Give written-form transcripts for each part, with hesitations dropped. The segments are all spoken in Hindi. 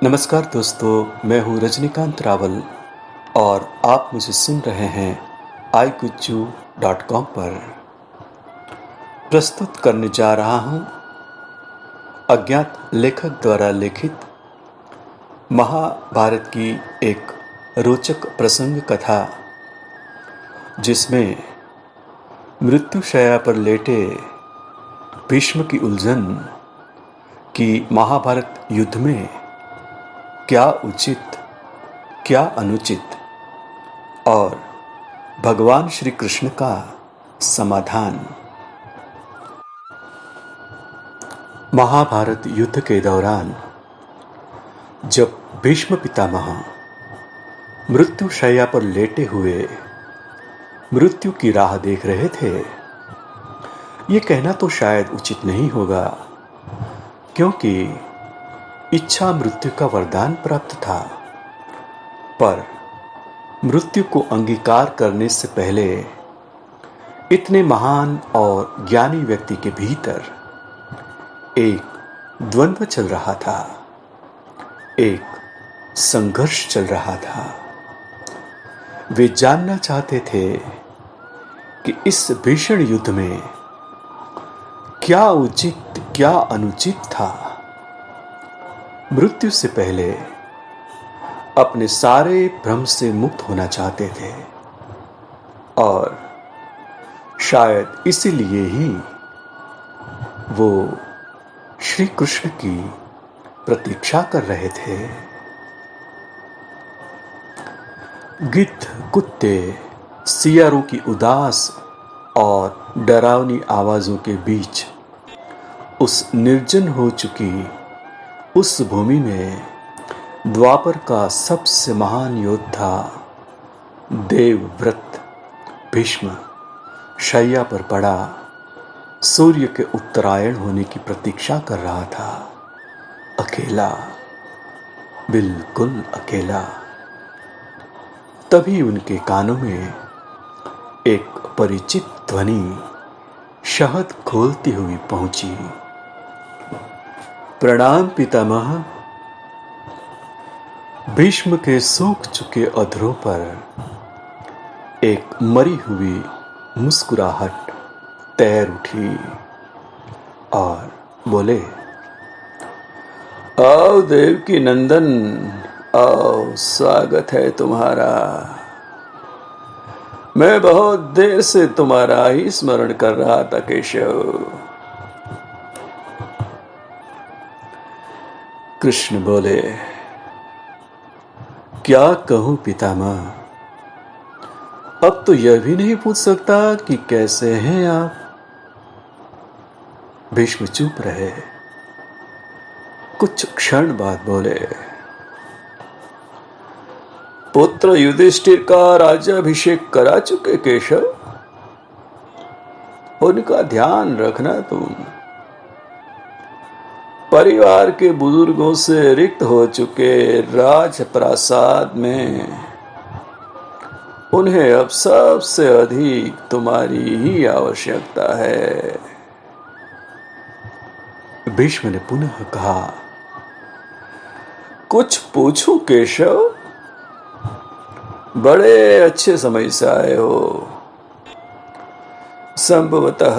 नमस्कार दोस्तों, मैं हूँ रजनीकांत रावल और आप मुझे सुन रहे हैं iGuju.com पर। प्रस्तुत करने जा रहा हूँ अज्ञात लेखक द्वारा लिखित महाभारत की एक रोचक प्रसंग कथा, जिसमें मृत्युशैया पर लेटे भीष्म की उलझन कि महाभारत युद्ध में क्या उचित क्या अनुचित और भगवान श्री कृष्ण का समाधान। महाभारत युद्ध के दौरान जब भीष्म पितामह मृत्युशैया पर लेटे हुए मृत्यु की राह देख रहे थे, ये कहना तो शायद उचित नहीं होगा, क्योंकि इच्छा मृत्यु का वरदान प्राप्त था। पर मृत्यु को अंगीकार करने से पहले इतने महान और ज्ञानी व्यक्ति के भीतर एक द्वंद्व चल रहा था, एक संघर्ष चल रहा था। वे जानना चाहते थे कि इस भीषण युद्ध में क्या उचित क्या अनुचित था। मृत्यु से पहले अपने सारे भ्रम से मुक्त होना चाहते थे और शायद इसीलिए ही वो श्री कृष्ण की प्रतीक्षा कर रहे थे। गिद्ध, कुत्ते, सियारों की उदास और डरावनी आवाजों के बीच उस निर्जन हो चुकी उस भूमि में द्वापर का सबसे महान योद्धा देवव्रत भीष्म शैया पर पड़ा सूर्य के उत्तरायण होने की प्रतीक्षा कर रहा था। अकेला, बिल्कुल अकेला। तभी उनके कानों में एक परिचित ध्वनि शहद खोलती हुई पहुंची। प्रणाम पितामह। भीष्म के सूख चुके अधरों पर एक मरी हुई मुस्कुराहट तैर उठी और बोले, आओ देवकी नंदन, आओ, स्वागत है तुम्हारा। मैं बहुत देर से तुम्हारा ही स्मरण कर रहा था केशव। कृष्ण बोले, क्या कहूं पितामह, अब तो यह भी नहीं पूछ सकता कि कैसे हैं आप। भीष्म चुप रहे। कुछ क्षण बाद बोले, पुत्र युधिष्ठिर का राज्याभिषेक करा चुके केशव, उनका ध्यान रखना तुम। परिवार के बुजुर्गों से रिक्त हो चुके राजप्रासाद में उन्हें अब सबसे अधिक तुम्हारी ही आवश्यकता है। भीष्म ने पुनः कहा, कुछ पूछूं केशव? बड़े अच्छे समय से आए हो। संभवतः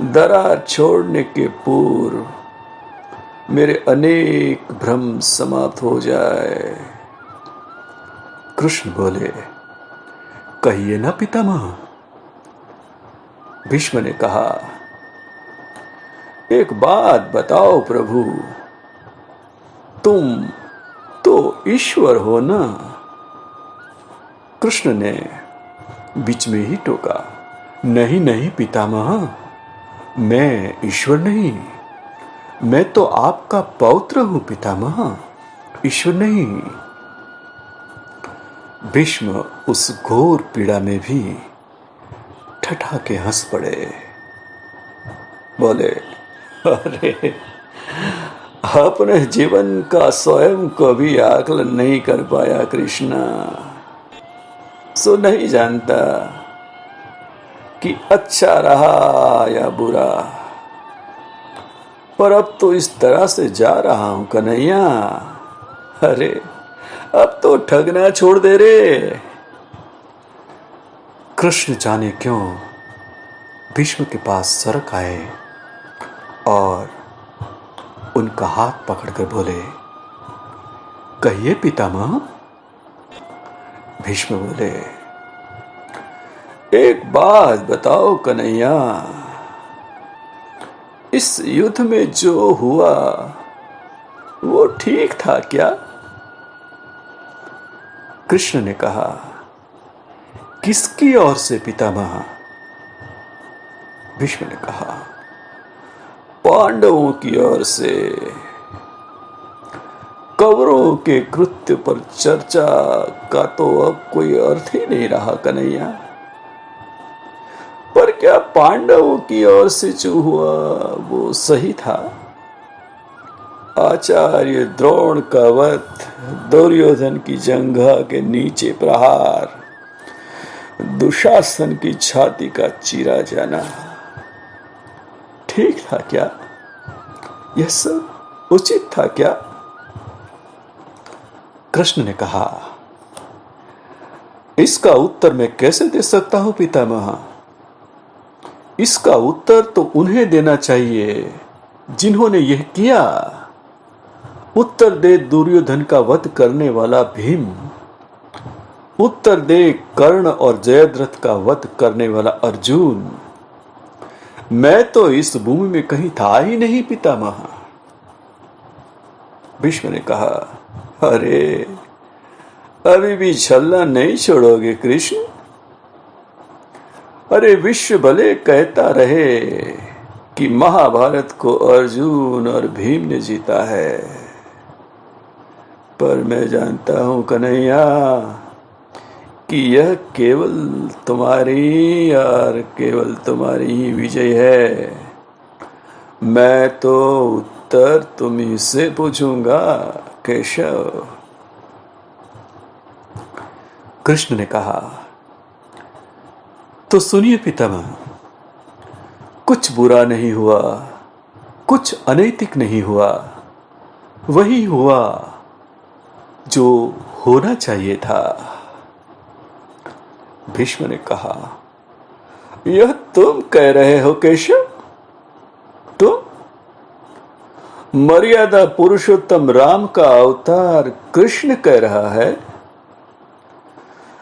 दरार छोड़ने के पूर्व मेरे अनेक भ्रम समाप्त हो जाए। कृष्ण बोले, कहिए ना पितामह। भीष्म ने कहा, एक बात बताओ प्रभु, तुम तो ईश्वर हो ना? कृष्ण ने बीच में ही टोका, नहीं नहीं पितामह, मैं ईश्वर नहीं, मैं तो आपका पौत्र हूं पितामह, ईश्वर नहीं। भीष्म उस घोर पीड़ा में भी ठठाके हंस पड़े। बोले, अरे, अपने जीवन का स्वयं को भी आकलन नहीं कर पाया कृष्णा, सो नहीं जानता कि अच्छा रहा या बुरा। पर अब तो इस तरह से जा रहा हूं कन्हैया। अरे अब तो ठगना छोड़ दे रे। कृष्ण जाने क्यों भीष्म के पास सरक आए और उनका हाथ पकड़कर बोले, कहिए पितामह। भीष्म बोले, एक बात बताओ कन्हैया, इस युद्ध में जो हुआ वो ठीक था क्या? कृष्ण ने कहा, किसकी ओर से पितामह? भीष्म ने कहा, पांडवों की ओर से। कौरवों के कृत्य पर चर्चा का तो अब कोई अर्थ ही नहीं रहा कन्हैया। पर क्या पांडवों की ओर से जो हुआ वो सही था? आचार्य द्रोण का वध, दुर्योधन की जंघा के नीचे प्रहार, दुशासन की छाती का चीरा जाना ठीक था क्या? यह सब उचित था क्या? कृष्ण ने कहा, इसका उत्तर मैं कैसे दे सकता हूं पितामह? इसका उत्तर तो उन्हें देना चाहिए जिन्होंने यह किया। उत्तर दे दुर्योधन का वध करने वाला भीम, उत्तर दे कर्ण और जयद्रथ का वध करने वाला अर्जुन। मैं तो इस भूमि में कहीं था ही नहीं पितामह। भीष्म ने कहा, अरे अभी भी छलना नहीं छोड़ोगे कृष्ण? अरे विश्व भले कहता रहे कि महाभारत को अर्जुन और भीम ने जीता है, पर मैं जानता हूं कन्हैया कि यह केवल तुम्हारी और केवल तुम्हारी ही विजय है। मैं तो उत्तर तुम्हीं से पूछूंगा केशव। कृष्ण ने कहा, तो सुनिए पितामह, कुछ बुरा नहीं हुआ, कुछ अनैतिक नहीं हुआ, वही हुआ जो होना चाहिए था। भीष्म ने कहा, यह तुम कह रहे हो केशव? तुम? मर्यादा पुरुषोत्तम राम का अवतार कृष्ण कह रहा है?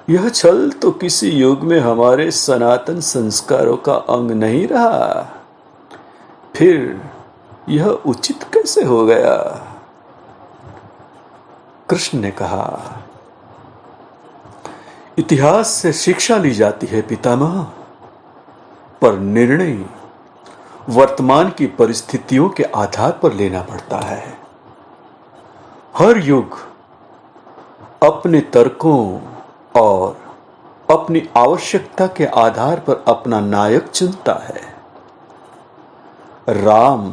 यह छल तो किसी युग में हमारे सनातन संस्कारों का अंग नहीं रहा, फिर यह उचित कैसे हो गया? कृष्ण ने कहा, इतिहास से शिक्षा ली जाती है पितामह, पर निर्णय वर्तमान की परिस्थितियों के आधार पर लेना पड़ता है। हर युग अपने तर्कों और अपनी आवश्यकता के आधार पर अपना नायक चुनता है। राम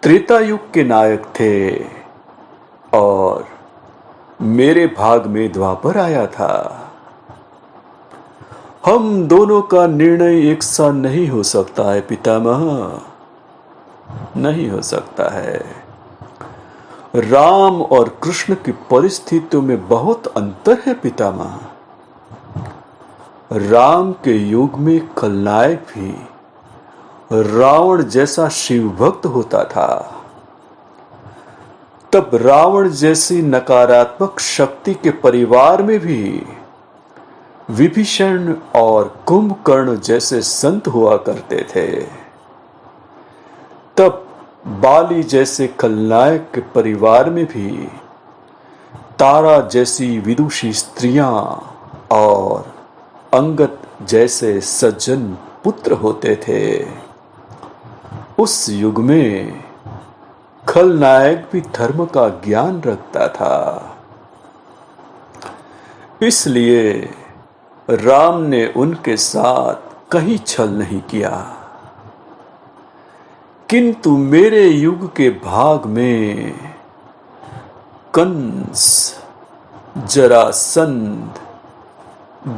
त्रेता युग के नायक थे और मेरे भाग में द्वापर आया था। हम दोनों का निर्णय एक सा नहीं हो सकता है पितामह, नहीं हो सकता है। राम और कृष्ण की परिस्थितियों में बहुत अंतर है पितामह। राम के युग में खलनायक भी रावण जैसा शिव भक्त होता था। तब रावण जैसी नकारात्मक शक्ति के परिवार में भी विभीषण और कुंभकर्ण जैसे संत हुआ करते थे। तब बाली जैसे खलनायक के परिवार में भी तारा जैसी विदुषी स्त्रियां और अंगद जैसे सज्जन पुत्र होते थे। उस युग में खलनायक भी धर्म का ज्ञान रखता था। इसलिए राम ने उनके साथ कहीं छल नहीं किया। किंतु मेरे युग के भाग में कंस, जरासंध,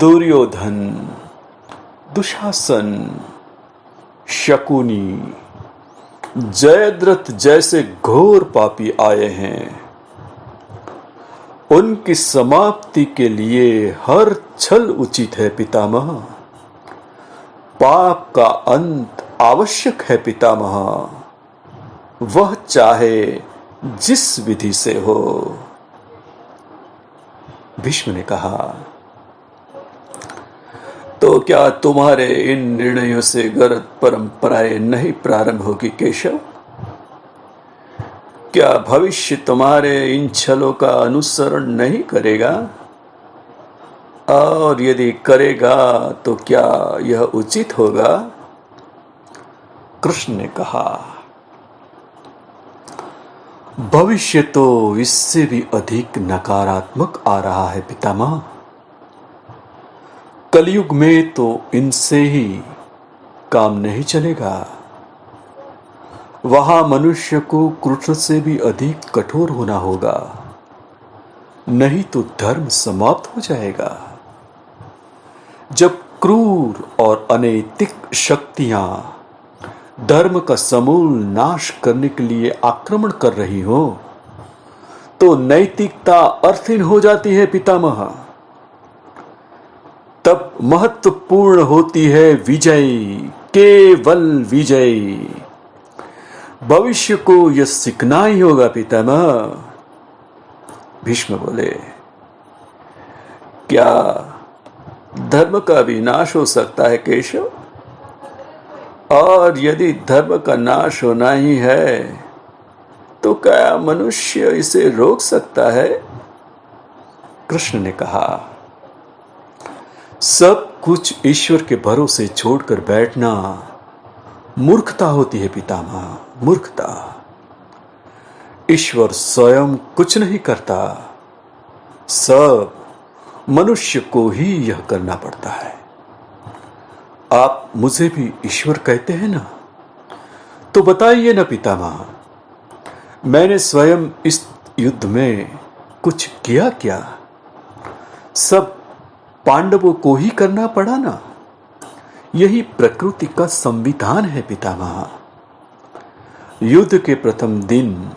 दुर्योधन, दुशासन, शकुनी, जयद्रथ जैसे घोर पापी आए हैं, उनकी समाप्ति के लिए हर छल उचित है पितामह। पाप का अंत आवश्यक है पितामह, वह चाहे जिस विधि से हो। भीष्म ने कहा, तो क्या तुम्हारे इन निर्णयों से गलत परंपराएं नहीं प्रारंभ होगी केशव? क्या भविष्य तुम्हारे इन छलों का अनुसरण नहीं करेगा? और यदि करेगा तो क्या यह उचित होगा? कृष्ण ने कहा, भविष्य तो इससे भी अधिक नकारात्मक आ रहा है पितामह। कलयुग में तो इनसे ही काम नहीं चलेगा। वहां मनुष्य को कृष्ण से भी अधिक कठोर होना होगा, नहीं तो धर्म समाप्त हो जाएगा। जब क्रूर और अनैतिक शक्तियां धर्म का समूल नाश करने के लिए आक्रमण कर रही हो, तो नैतिकता अर्थहीन हो जाती है पितामह। तब महत्वपूर्ण होती है विजय, केवल विजय। भविष्य को यह सीखना ही होगा पितामह। भीष्म बोले, क्या धर्म का विनाश हो सकता है केशव? और यदि धर्म का नाश होना ही है, तो क्या मनुष्य इसे रोक सकता है? कृष्ण ने कहा, सब कुछ ईश्वर के भरोसे छोड़कर बैठना मूर्खता होती है पितामह, मूर्खता। ईश्वर स्वयं कुछ नहीं करता, सब मनुष्य को ही यह करना पड़ता है। आप मुझे भी ईश्वर कहते हैं ना, तो बताइए ना पितामह, मैंने स्वयं इस युद्ध में कुछ किया क्या? सब पांडवों को ही करना पड़ा ना। यही प्रकृति का संविधान है पितामह। युद्ध के प्रथम दिन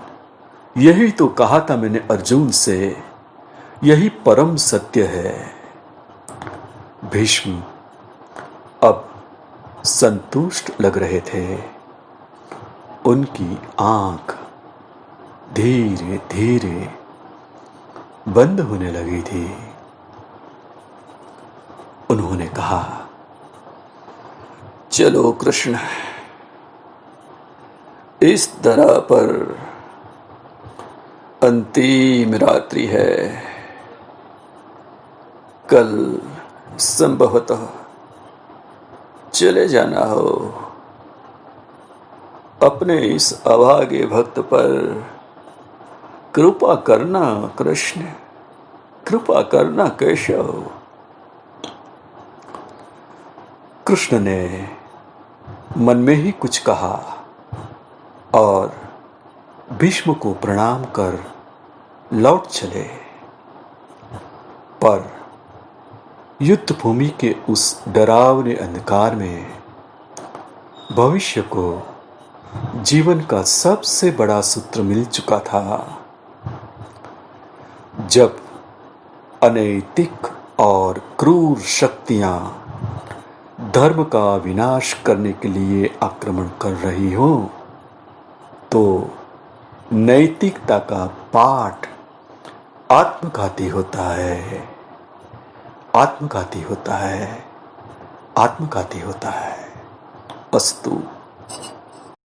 यही तो कहा था मैंने अर्जुन से, यही परम सत्य है। भीष्म अब संतुष्ट लग रहे थे। उनकी आंख धीरे धीरे बंद होने लगी थी। उन्होंने कहा, चलो कृष्ण, इस तरह पर अंतिम रात्रि है। कल संभवतः चले जाना हो। अपने इस अभागे भक्त पर कृपा करना कृष्ण, कृपा करना केशव। कृष्ण ने मन में ही कुछ कहा और भीष्म को प्रणाम कर लौट चले। पर युद्ध भूमि के उस डरावने अंधकार में भविष्य को जीवन का सबसे बड़ा सूत्र मिल चुका था। जब अनैतिक और क्रूर शक्तियां धर्म का विनाश करने के लिए आक्रमण कर रही हो, तो नैतिकता का पाठ आत्मघाती होता है, आत्मघाती होता है, आत्मघाती होता है। अस्तु।